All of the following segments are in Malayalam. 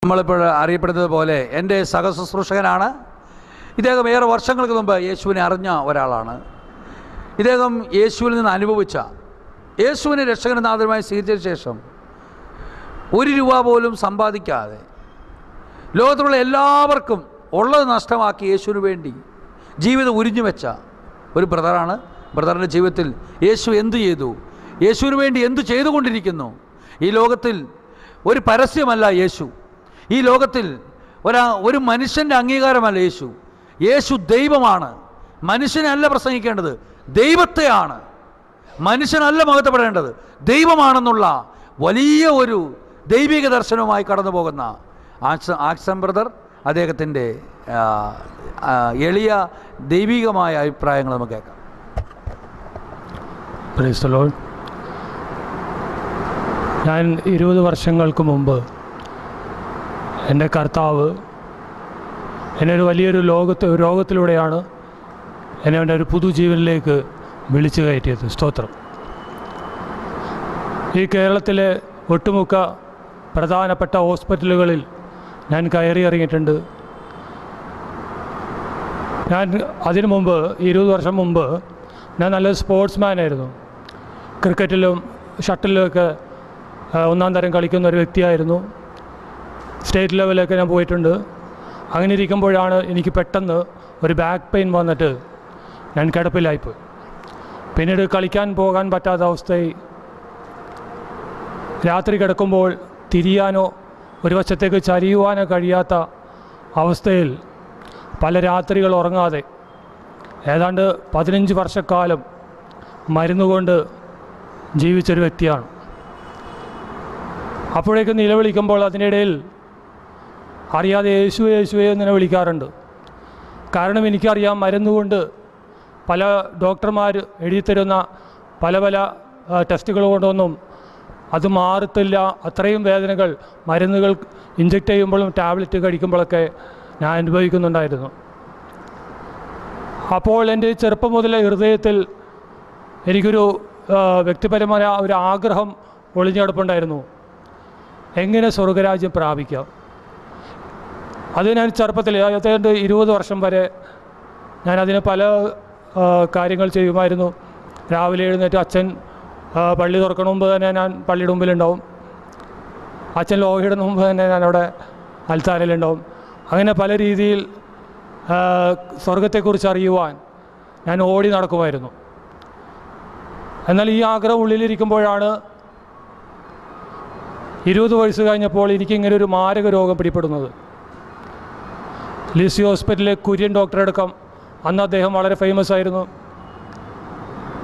നമ്മളിപ്പോൾ അറിയപ്പെടുന്നത് പോലെ എൻ്റെ സഹശുശ്രൂഷകനാണ്. ഇദ്ദേഹം ഏറെ വർഷങ്ങൾക്ക് മുമ്പ് യേശുവിനെ അറിഞ്ഞ ഒരാളാണ്. ഇദ്ദേഹം യേശുവിൽ നിന്ന് അനുഭവിച്ച, യേശുവിനെ രക്ഷകനാഥനുമായി സ്വീകരിച്ച ശേഷം ₹1 പോലും സമ്പാദിക്കാതെ ലോകത്തിലുള്ള എല്ലാവർക്കും ഉള്ളത് നഷ്ടമാക്കി യേശുവിന് വേണ്ടി ജീവിതം ഉരിഞ്ഞു വെച്ച ഒരു ബ്രദറാണ്. ബ്രദറിൻ്റെ ജീവിതത്തിൽ യേശു എന്തു ചെയ്തു, യേശുവിന് വേണ്ടി എന്തു ചെയ്തുകൊണ്ടിരിക്കുന്നു. ഈ ലോകത്തിൽ ഒരു പരസ്യമല്ല യേശു. ഈ ലോകത്തിൽ ഒരു മനുഷ്യൻ്റെ അംഗീകാരമല്ല യേശു. യേശു ദൈവമാണ്. മനുഷ്യനല്ല പ്രസംഗിക്കേണ്ടത്, ദൈവത്തെയാണ്. മനുഷ്യനല്ല മഹത്വപ്പെടേണ്ടത്, ദൈവമാണെന്നുള്ള വലിയ ഒരു ദൈവിക ദർശനവുമായി കടന്നു പോകുന്ന ആക്സൺ ബ്രദർ, അദ്ദേഹത്തിൻ്റെ എളിയ ദൈവികമായ അഭിപ്രായങ്ങൾ നമുക്ക് കേൾക്കാം. Praise the Lord. ഞാൻ 20 വർഷങ്ങൾക്ക് മുമ്പ് എൻ്റെ കർത്താവ് എന്നെ ഒരു വലിയൊരു രോഗത്തിലൂടെയാണ് എന്നെ എൻ്റെ ഒരു പുതുജീവനിലേക്ക് വിളിച്ചു കയറ്റിയത്. സ്തോത്രം. ഈ കേരളത്തിലെ ഒട്ടുമുക്ക പ്രധാനപ്പെട്ട ഹോസ്പിറ്റലുകളിൽ ഞാൻ കയറി ഇറങ്ങിയിട്ടുണ്ട്. ഞാൻ അതിനു മുമ്പ് 20 വർഷം മുമ്പ് ഞാൻ നല്ലൊരു സ്പോർട്സ്മാനായിരുന്നു. ക്രിക്കറ്റിലും ഷട്ടിലുമൊക്കെ 1-ാം തരം കളിക്കുന്ന ഒരു വ്യക്തിയായിരുന്നു. സ്റ്റേറ്റ് ലെവലൊക്കെ ഞാൻ പോയിട്ടുണ്ട്. അങ്ങനെ ഇരിക്കുമ്പോഴാണ് എനിക്ക് പെട്ടെന്ന് ഒരു ബാക്ക് പെയിൻ വന്നിട്ട് ഞാൻ കിടപ്പിലായിപ്പോയി. പിന്നീട് കളിക്കാൻ പോകാൻ പറ്റാത്ത അവസ്ഥയായി. രാത്രി കിടക്കുമ്പോൾ തിരിയാനോ ഒരു വശത്തേക്ക് ചരിയുവാനോ കഴിയാത്ത അവസ്ഥയിൽ പല രാത്രികൾ ഉറങ്ങാതെ ഏതാണ്ട് 15 വർഷക്കാലം മരുന്നുകൊണ്ട് ജീവിച്ചൊരു വ്യക്തിയാണ്. അപ്പോഴേക്ക് നിലവിളിക്കുമ്പോൾ അതിനിടയിൽ അറിയാതെ യേശു യേശുവേ എന്ന് വിളിക്കാറുണ്ട്. കാരണം എനിക്കറിയാം, മരുന്നുകൊണ്ട് പല ഡോക്ടർമാർ എഴുതിത്തരുന്ന പല ടെസ്റ്റുകൾ കൊണ്ടൊന്നും അത് മാറത്തില്ല. അത്രയും വേദനകൾ മരുന്നുകൾ ഇഞ്ചെക്റ്റ് ചെയ്യുമ്പോഴും ടാബ്ലറ്റ് കഴിക്കുമ്പോഴൊക്കെ ഞാൻ അനുഭവിക്കുന്നുണ്ടായിരുന്നു. അപ്പോൾ എൻ്റെ ചെറുപ്പം മുതലേ ഹൃദയത്തിൽ എനിക്കൊരു വ്യക്തിപരമായ ഒരു ആഗ്രഹം ഒളിഞ്ഞെടുപ്പുണ്ടായിരുന്നു, എങ്ങനെ സ്വർഗരാജ്യം പ്രാപിക്കാം. അത് ഞാൻ ചെറുപ്പത്തിൽ ഏതാണ്ട് 20 വർഷം വരെ ഞാൻ അതിന് പല കാര്യങ്ങൾ ചെയ്യുമായിരുന്നു. രാവിലെ എഴുന്നേറ്റ് അച്ഛൻ പള്ളി തുറക്കണ മുമ്പ് തന്നെ ഞാൻ പള്ളിയുടെ മുമ്പിലുണ്ടാവും. അച്ഛൻ ലോഹയിടുന്ന മുമ്പ് തന്നെ ഞാൻ അവിടെ അൽത്താരയിലുണ്ടാവും. അങ്ങനെ പല രീതിയിൽ സ്വർഗത്തെക്കുറിച്ച് അറിയുവാൻ ഞാൻ ഓടി നടക്കുമായിരുന്നു. എന്നാൽ ഈ ആഗ്രഹം ഉള്ളിലിരിക്കുമ്പോഴാണ് 20 വയസ്സ് കഴിഞ്ഞപ്പോൾ എനിക്കിങ്ങനെ ഒരു മാരക രോഗം പിടിപ്പെടുന്നത്. ലിസി ഹോസ്പിറ്റലിലെ കുര്യൻ ഡോക്ടറടക്കം, അന്ന് അദ്ദേഹം വളരെ ഫേമസ് ആയിരുന്നു.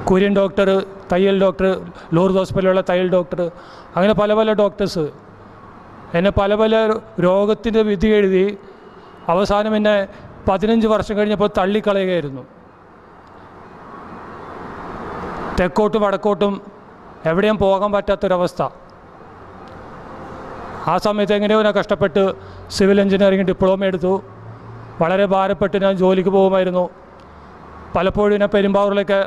കുര്യൻ ഡോക്ടർ, തയ്യൽ ഡോക്ടർ, ലൂർദ് ഹോസ്പിറ്റലിലുള്ള തയ്യൽ ഡോക്ടർ, അങ്ങനെ പല ഡോക്ടേഴ്സ് എന്നെ പല രോഗത്തിൻ്റെ വിധി എഴുതി അവസാനം എന്നെ 15 വർഷം കഴിഞ്ഞപ്പോൾ തള്ളിക്കളയുകയായിരുന്നു. തെക്കോട്ടും വടക്കോട്ടും എവിടെയും പോകാൻ പറ്റാത്തൊരവസ്ഥ. ആ സമയത്ത് എങ്ങനെയോ ഞാൻ കഷ്ടപ്പെട്ട് സിവിൽ എഞ്ചിനീയറിംഗ് ഡിപ്ലോമ എടുത്തു. വളരെ ഭാരപ്പെട്ട് ഞാൻ ജോലിക്ക് പോകുമായിരുന്നു. പലപ്പോഴും ഞാൻ പെരുമ്പാവൂരിലേക്ക്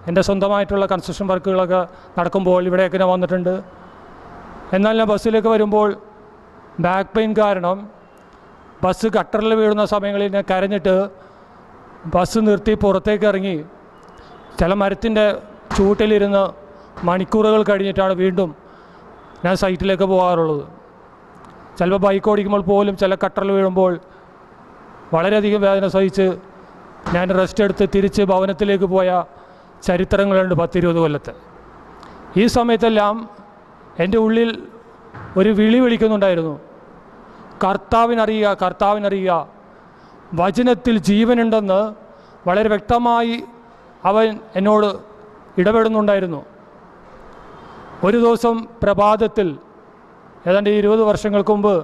എൻ്റെ സ്വന്തമായിട്ടുള്ള കൺസ്ട്രക്ഷൻ വർക്കുകളൊക്കെ നടക്കുമ്പോൾ ഇവിടെയൊക്കെ ഞാൻ വന്നിട്ടുണ്ട്. എന്നാൽ ഞാൻ ബസ്സിലേക്ക് വരുമ്പോൾ ബാക്ക് പെയിൻ കാരണം ബസ് ഗട്ടറിൽ വീഴുന്ന സമയങ്ങളിൽ ഞാൻ കരഞ്ഞിട്ട് ബസ് നിർത്തി പുറത്തേക്ക് ഇറങ്ങി ചില മരത്തിൻ്റെ ചൂട്ടിലിരുന്ന് മണിക്കൂറുകൾ കഴിഞ്ഞിട്ടാണ് വീണ്ടും ഞാൻ സൈറ്റിലേക്ക് പോകാറുള്ളത്. ചിലപ്പോൾ ബൈക്ക് ഓടിക്കുമ്പോൾ പോലും ചില കട്ടറിൽ വീഴുമ്പോൾ വളരെയധികം വേദന സഹിച്ച് ഞാൻ റെസ്റ്റ് എടുത്ത് തിരിച്ച് ഭവനത്തിലേക്ക് പോയ ചരിത്രങ്ങളുണ്ട് 10-20 കൊല്ലത്തെ. ഈ സമയത്തെല്ലാം എൻ്റെ ഉള്ളിൽ ഒരു വിളി വിളിക്കുന്നുണ്ടായിരുന്നു, കർത്താവിനറിയുക, കർത്താവിനറിയുക. വചനത്തിൽ ജീവനുണ്ടെന്ന് വളരെ വ്യക്തമായി അവൻ എന്നോട് ഇടപെടുന്നുണ്ടായിരുന്നു. ഒരു ദിവസം പ്രഭാതത്തിൽ, ഏതാണ്ട് 20 വർഷങ്ങൾക്ക് മുമ്പ്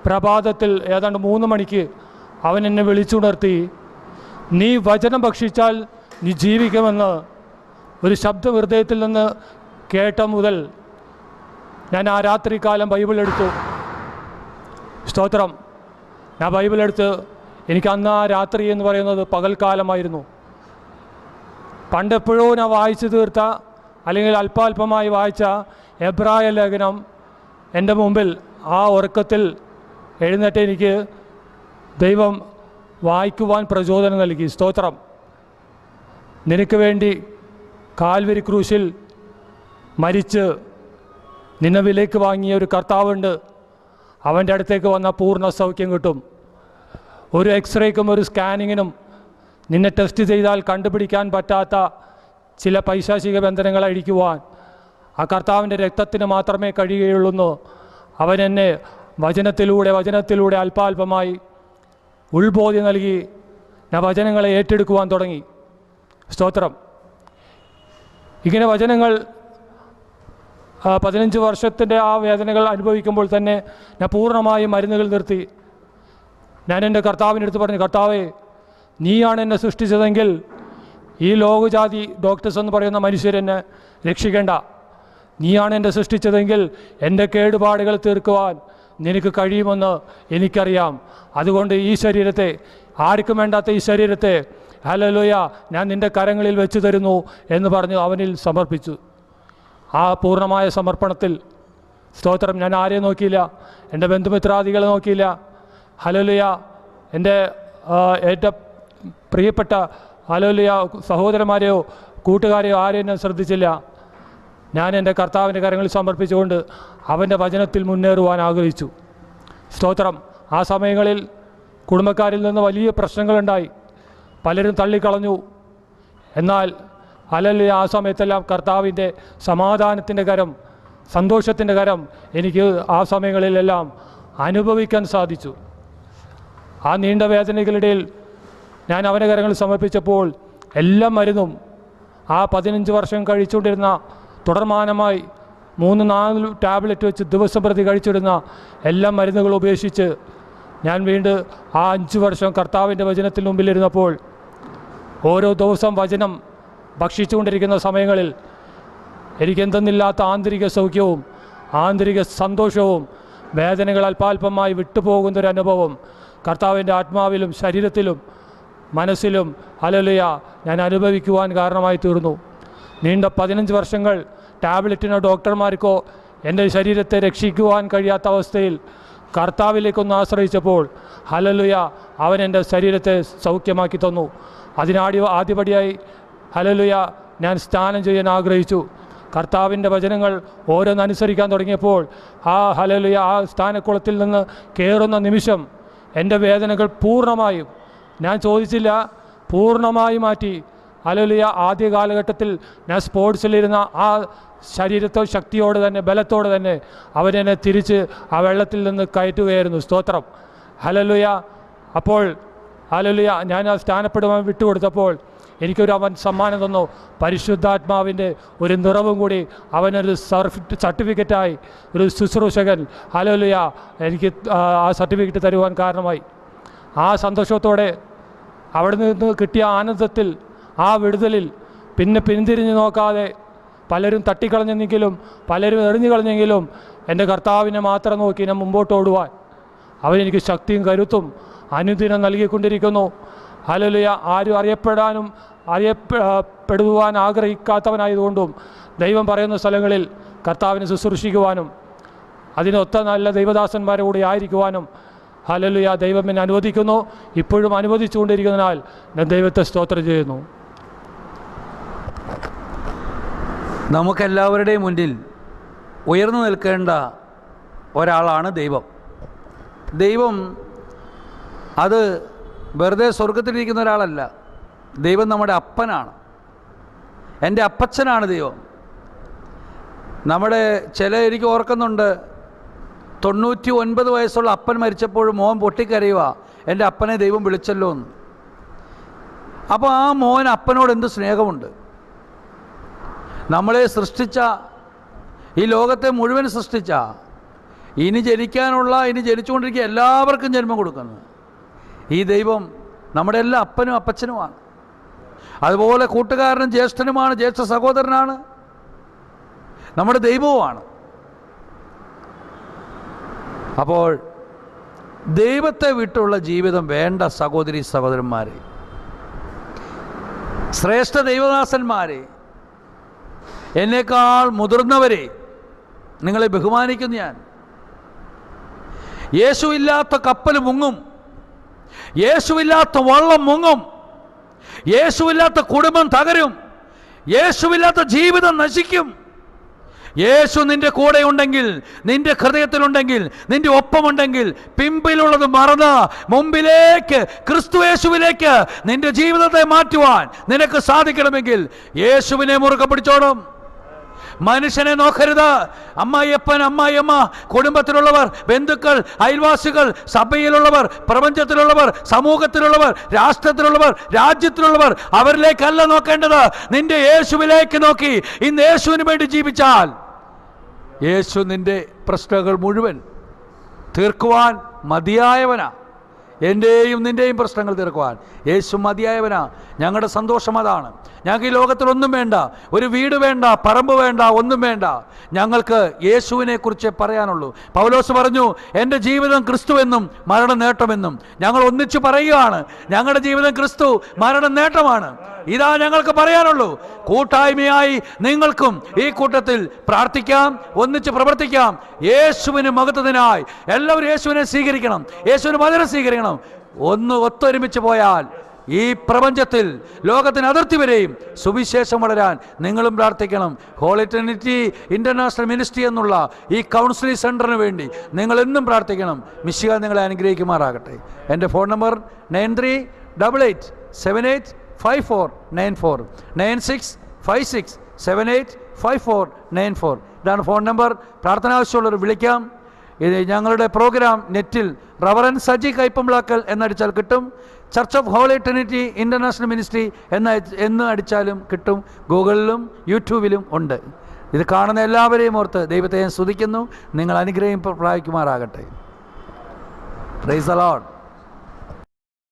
പ്രഭാതത്തിൽ ഏതാണ്ട് 3 മണിക്ക് അവൻ എന്നെ വിളിച്ചുണർത്തി, നീ വചനം ഭക്ഷിച്ചാൽ നീ ജീവിക്കുമെന്ന് ഒരു ശബ്ദം ഹൃദയത്തിൽ നിന്ന് കേട്ട മുതൽ ഞാൻ ആ രാത്രികാലം ബൈബിൾ എടുത്തു. സ്തോത്രം. ഞാൻ ബൈബിൾ എടുത്ത്, എനിക്ക് അന്ന് ആ രാത്രി എന്ന് പറയുന്നത് പകൽക്കാലമായിരുന്നു. പണ്ടെപ്പോഴോ ഞാൻ വായിച്ചു തീർത്ത അല്ലെങ്കിൽ അല്പാൽപമായി വായിച്ച എബ്രായ ലേഖനം എൻ്റെ മുമ്പിൽ ആ ഉറക്കത്തിൽ എഴുന്നേറ്റ് എനിക്ക് ദൈവം വായിക്കുവാൻ പ്രചോദനം നൽകി. സ്തോത്രം. നിനക്ക് വേണ്ടി കാൽവരി ക്രൂശിൽ മരിച്ച് നിന്നെ വിലയ്ക്ക് വാങ്ങിയ ഒരു കർത്താവുണ്ട്. അവൻ്റെ അടുത്തേക്ക് വന്നാൽ പൂർണ്ണ സൗഖ്യം കിട്ടും. ഒരു എക്സ്റേക്കും ഒരു സ്കാനിങ്ങിനും നിന്നെ ടെസ്റ്റ് ചെയ്താൽ കണ്ടുപിടിക്കാൻ പറ്റാത്ത ചില പൈശാചിക ബന്ധനങ്ങൾ അഴിക്കുവാൻ ആ കർത്താവിൻ്റെ രക്തത്തിന് മാത്രമേ കഴിയുകയുള്ളൂ. അവൻ എന്നെ വചനത്തിലൂടെ അല്പാൽപമായി ഉൾബോധ്യം നൽകി ഞാൻ വചനങ്ങളെ ഏറ്റെടുക്കുവാൻ തുടങ്ങി. സ്തോത്രം. ഇങ്ങനെ വചനങ്ങൾ 15 വർഷത്തിൻ്റെ ആ വേദനകൾ അനുഭവിക്കുമ്പോൾ തന്നെ ഞാൻ പൂർണ്ണമായും മരുന്നുകൾ നിർത്തി. ഞാൻ എൻ്റെ കർത്താവിൻ്റെ അടുത്ത് പറഞ്ഞു, കർത്താവേ, നീയാണ് എന്നെ സൃഷ്ടിച്ചതെങ്കിൽ ഈ ലോകജാതി ഡോക്ടേഴ്സ് എന്ന് പറയുന്ന മനുഷ്യരെന്നെ രക്ഷിക്കേണ്ട. നീയാണ് എന്നെ സൃഷ്ടിച്ചതെങ്കിൽ എൻ്റെ കേടുപാടുകൾ തീർക്കുവാൻ നിനക്ക് കഴിയുമെന്ന് എനിക്കറിയാം. അതുകൊണ്ട് ഈ ശരീരത്തെ, ആർക്കും വേണ്ടാത്ത ഈ ശരീരത്തെ, ഹല്ലേലൂയ, ഞാൻ നിൻ്റെ കരങ്ങളിൽ വെച്ച് തരുന്നു എന്ന് പറഞ്ഞ് അവനിൽ സമർപ്പിച്ചു. ആ പൂർണ്ണമായ സമർപ്പണത്തിൽ, സ്തോത്രം, ഞാൻ ആരെയും നോക്കിയില്ല, എൻ്റെ ബന്ധുമിത്രാദികളെ നോക്കിയില്ല. ഹല്ലേലൂയ, എൻ്റെ ഏറ്റവും പ്രിയപ്പെട്ട ഹല്ലേലൂയ സഹോദരന്മാരെയോ കൂട്ടുകാരെയോ ആരെയും ഞാൻ ശ്രദ്ധിച്ചില്ല. ഞാൻ എൻ്റെ കർത്താവിൻ്റെ കരങ്ങളിൽ സമർപ്പിച്ചുകൊണ്ട് അവൻ്റെ വചനത്തിൽ മുന്നേറുവാൻ ആഗ്രഹിച്ചു. സ്തോത്രം. ആ സമയങ്ങളിൽ കുടുംബക്കാരിൽ നിന്ന് വലിയ പ്രശ്നങ്ങളുണ്ടായി. പലരും തള്ളിക്കളഞ്ഞു. എന്നാൽ ഹല്ലേലൂയ, ആ സമയത്തെല്ലാം കർത്താവിൻ്റെ സമാധാനത്തിൻ്റെ കരം, സന്തോഷത്തിൻ്റെ കരം എനിക്ക് ആ സമയങ്ങളിലെല്ലാം അനുഭവിക്കാൻ സാധിച്ചു. ആ നീണ്ട വേദനകളിടയിൽ ഞാൻ അവൻ്റെ കരങ്ങളിൽ സമർപ്പിച്ചപ്പോൾ എല്ലാ മരുന്നും, ആ 15 വർഷം കഴിച്ചുകൊണ്ടിരുന്ന തുടർമാനമായി 3-4 ടാബ്ലറ്റ് വെച്ച് ദിവസം പ്രതി കഴിച്ചിടുന്ന എല്ലാ മരുന്നുകളും ഉപേക്ഷിച്ച് ഞാൻ വീണ്ടും ആ 5 വർഷം കർത്താവിൻ്റെ വചനത്തിന് മുമ്പിലിരുന്നപ്പോൾ ഓരോ ദിവസം വചനം ഭക്ഷിച്ചുകൊണ്ടിരിക്കുന്ന സമയങ്ങളിൽ എനിക്കെന്തെന്നില്ലാത്ത ആന്തരിക സൗഖ്യവും ആന്തരിക സന്തോഷവും വേദനകൾ അല്പാൽപമായി വിട്ടുപോകുന്നൊരനുഭവം കർത്താവിൻ്റെ ആത്മാവിലും ശരീരത്തിലും മനസ്സിലും ഹല്ലേലൂയ ഞാൻ അനുഭവിക്കുവാൻ കാരണമായി തീർന്നു. നീണ്ട 15 വർഷങ്ങൾ ടാബ്ലറ്റിനോ ഡോക്ടർമാർക്കോ എൻ്റെ ശരീരത്തെ രക്ഷിക്കുവാൻ കഴിയാത്ത അവസ്ഥയിൽ കർത്താവിലേക്കൊന്ന് ആശ്രയിച്ചപ്പോൾ ഹല്ലേലൂയ, അവൻ എൻ്റെ ശരീരത്തെ സൗഖ്യമാക്കി തന്നു. ആദ്യപടിയായി ഹല്ലേലൂയ ഞാൻ സ്നാനം ചെയ്യാൻ ആഗ്രഹിച്ചു. കർത്താവിൻ്റെ വചനങ്ങൾ ഓരോന്നനുസരിക്കാൻ തുടങ്ങിയപ്പോൾ ഹല്ലേലൂയ ആ സ്നാനക്കുളത്തിൽ നിന്ന് കയറുന്ന നിമിഷം എൻ്റെ വേദനകൾ പൂർണ്ണമായും, ഞാൻ ചോദിച്ചില്ല, പൂർണ്ണമായി മാറ്റി. ഹല്ലേലൂയ. ആദ്യ കാലഘട്ടത്തിൽ ഞാൻ സ്പോർട്സിലിരുന്ന ആ ശക്തിയോടെ തന്നെ, ബലത്തോടെ തന്നെ അവനെന്നെ തിരിച്ച് ആ വെള്ളത്തിൽ നിന്ന് കയറ്റുകയായിരുന്നു. സ്തോത്രം. ഹല്ലേലൂയ. അപ്പോൾ ഹല്ലേലൂയ ഞാൻ ആ സ്നാനപ്പെടുവാൻ വിട്ടുകൊടുത്തപ്പോൾ അവൻ സമ്മാനം തന്നു. പരിശുദ്ധാത്മാവിൻ്റെ ഒരു നിറവും കൂടി അവനൊരു സർട്ടിഫിക്കറ്റായി ഒരു ശുശ്രൂഷകൻ ഹല്ലേലൂയ എനിക്ക് ആ സർട്ടിഫിക്കറ്റ് തരുവാൻ കാരണമായി. ആ സന്തോഷത്തോടെ അവിടെ നിന്ന് കിട്ടിയ ആനന്ദത്തിൽ, ആ വിടുതലിൽ പിന്നെ പിന്തിരിഞ്ഞ് നോക്കാതെ പലരും തട്ടിക്കളഞ്ഞെങ്കിലും പലരും എറിഞ്ഞു കളഞ്ഞെങ്കിലും എൻ്റെ കർത്താവിനെ മാത്രം നോക്കി ഞാൻ മുമ്പോട്ട് ഓടുവാൻ അവനെനിക്ക് ശക്തിയും കരുത്തും അനുദിനം നൽകിക്കൊണ്ടിരിക്കുന്നു. ഹല്ലേലൂയ. ആരും അറിയപ്പെടുവാൻ ആഗ്രഹിക്കാത്തവനായതുകൊണ്ടും ദൈവം പറയുന്ന സ്ഥലങ്ങളിൽ കർത്താവിനെ ശുശ്രൂഷിക്കുവാനും അതിനൊത്ത നല്ല ദൈവദാസന്മാരെ കൂടി ആയിരിക്കുവാനും ഹല്ലേലൂയ ദൈവം എന്നെ അനുവദിക്കുന്നു. ഇപ്പോഴും അനുവദിച്ചുകൊണ്ടിരിക്കുന്നതിനാൽ ഞാൻ ദൈവത്തെ സ്തോത്രം ചെയ്യുന്നു. നമുക്കെല്ലാവരുടെയും മുന്നിൽ ഉയർന്നു നിൽക്കേണ്ട ഒരാളാണ് ദൈവം. ദൈവം അത് വെറുതെ സ്വർഗത്തിലിരിക്കുന്ന ഒരാളല്ല. ദൈവം നമ്മുടെ അപ്പനാണ്. എൻ്റെ അപ്പച്ചനാണ് ദൈവം. എനിക്ക് ഓർക്കുന്നുണ്ട്, 99 വയസ്സുള്ള അപ്പൻ മരിച്ചപ്പോഴും മോൻ പൊട്ടിക്കരയുക, എൻ്റെ അപ്പനെ ദൈവം വിളിച്ചല്ലോ എന്ന്. അപ്പോൾ ആ മോൻ അപ്പനോട് എന്ത് സ്നേഹമുണ്ട്. നമ്മളെ സൃഷ്ടിച്ച, ഈ ലോകത്തെ മുഴുവൻ സൃഷ്ടിച്ച, ഇനി ജനിച്ചുകൊണ്ടിരിക്കുക എല്ലാവർക്കും ജന്മം കൊടുക്കുന്നു ഈ ദൈവം നമ്മുടെ എല്ലാ അപ്പനും അപ്പച്ചനുമാണ്. അതുപോലെ കൂട്ടുകാരനും ജ്യേഷ്ഠനുമാണ്, ജ്യേഷ്ഠ സഹോദരനാണ്, നമ്മുടെ ദൈവവുമാണ്. അപ്പോൾ ദൈവത്തെ വിട്ടുള്ള ജീവിതം വേണ്ട സഹോദരി സഹോദരന്മാരെ, ശ്രേഷ്ഠ ദൈവദാസന്മാരെ, എന്നേക്കാൾ മുതിർന്നവരെ, നിങ്ങളെ ബഹുമാനിക്കുന്നു ഞാൻ. യേശുവില്ലാത്ത കപ്പൽ മുങ്ങും, യേശുവില്ലാത്ത വള്ളം മുങ്ങും, യേശുവില്ലാത്ത കുടുംബം തകരും, യേശുവില്ലാത്ത ജീവിതം നശിക്കും. യേശു നിന്റെ കൂടെ ഉണ്ടെങ്കിൽ, നിന്റെ ഹൃദയത്തിലുണ്ടെങ്കിൽ, നിന്റെ ഒപ്പമുണ്ടെങ്കിൽ, പിമ്പിലുള്ളത് മറന്ന് മുമ്പിലേക്ക് ക്രിസ്തു യേശുവിലേക്ക് നിന്റെ ജീവിതത്തെ മാറ്റുവാൻ നിനക്ക് സാധിക്കണമെങ്കിൽ യേശുവിനെ മുറുകെ പിടിച്ചോണം. മനുഷ്യനെ നോക്കരുത്. അമ്മായിയപ്പൻ, അമ്മായിയമ്മ, കുടുംബത്തിലുള്ളവർ, ബന്ധുക്കൾ, അയൽവാസികൾ, സഭയിലുള്ളവർ, പ്രപഞ്ചത്തിലുള്ളവർ, സമൂഹത്തിലുള്ളവർ, രാഷ്ട്രത്തിലുള്ളവർ, രാജ്യത്തിലുള്ളവർ, അവരിലേക്കല്ല നോക്കേണ്ടത്. നിന്റെ യേശുവിലേക്ക് നോക്കി ഇന്ന് യേശുവിന് വേണ്ടി ജീവിച്ചാൽ യേശു നിന്റെ പ്രശ്നങ്ങൾ മുഴുവൻ തീർക്കുവാൻ മതിയായവനാ. എൻ്റെയും നിൻ്റെയും പ്രശ്നങ്ങൾ തീർക്കുവാൻ യേശു മതിയായവനാ. ഞങ്ങളുടെ സന്തോഷം അതാണ്. ഞങ്ങൾക്ക് ഈ ലോകത്തിലൊന്നും വേണ്ട, ഒരു വീട് വേണ്ട, പറമ്പ് വേണ്ട, ഒന്നും വേണ്ട. ഞങ്ങൾക്ക് യേശുവിനെ കുറിച്ച് പറയാനുള്ളൂ. പൗലോസ് പറഞ്ഞു, എൻ്റെ ജീവിതം ക്രിസ്തു എന്നും മരണം നേട്ടമെന്നും. ഞങ്ങൾ ഒന്നിച്ചു പറയുകയാണ്, ഞങ്ങളുടെ ജീവിതം ക്രിസ്തു, മരണം നേട്ടമാണ്. ഇതാ ഞങ്ങൾക്ക് പറയാനുള്ളൂ. കൂട്ടായ്മയായി നിങ്ങൾക്കും ഈ കൂട്ടത്തിൽ പ്രാർത്ഥിക്കാം, ഒന്നിച്ച് പ്രവർത്തിക്കാം. യേശുവിന് മഹത്വത്തിനായി എല്ലാവരും യേശുവിനെ സ്വീകരിക്കണം, യേശുവിന് വചനം സ്വീകരിക്കണം. ഒത്തൊരുമിച്ച് പോയാൽ ഈ പ്രപഞ്ചത്തിൽ ലോകത്തിന് അതിർത്തി വരെയും സുവിശേഷം വളരാൻ നിങ്ങളും പ്രാർത്ഥിക്കണം. ഹോളി ട്രിനിറ്റി ഇൻ്റർനാഷണൽ മിനിസ്ട്രി എന്നുള്ള ഈ കൗൺസിലിംഗ് സെൻറ്ററിന് വേണ്ടി നിങ്ങൾ എന്നും പ്രാർത്ഥിക്കണം. മിശിഹ നിങ്ങളെ അനുഗ്രഹിക്കുമാറാകട്ടെ. എൻ്റെ ഫോൺ നമ്പർ 9388785494 9656785494. ഇതാണ് ഫോൺ നമ്പർ. പ്രാർത്ഥന ആവശ്യമുള്ളവർ വിളിക്കാം. ഇത് ഞങ്ങളുടെ പ്രോഗ്രാം നെറ്റിൽ റവറൻ സജി കൈപ്പമ്പ്ളാക്കൽ എന്നടിച്ചാൽ കിട്ടും. Church of holy trinity international ministry എന്ന് അടിച്ചാലും കിട്ടും. ഗൂഗിളിലും യൂട്യൂബിലും ഉണ്ട്. ഇത് കാണുന്ന എല്ലാവരെയും ഓർത്ത് ദൈവത്തെ ഞാൻ സ്തുതിക്കുന്നു. നിങ്ങൾ അനുഗ്രഹം പ്രാപിക്കുമാറാകട്ടെ. Praise the Lord.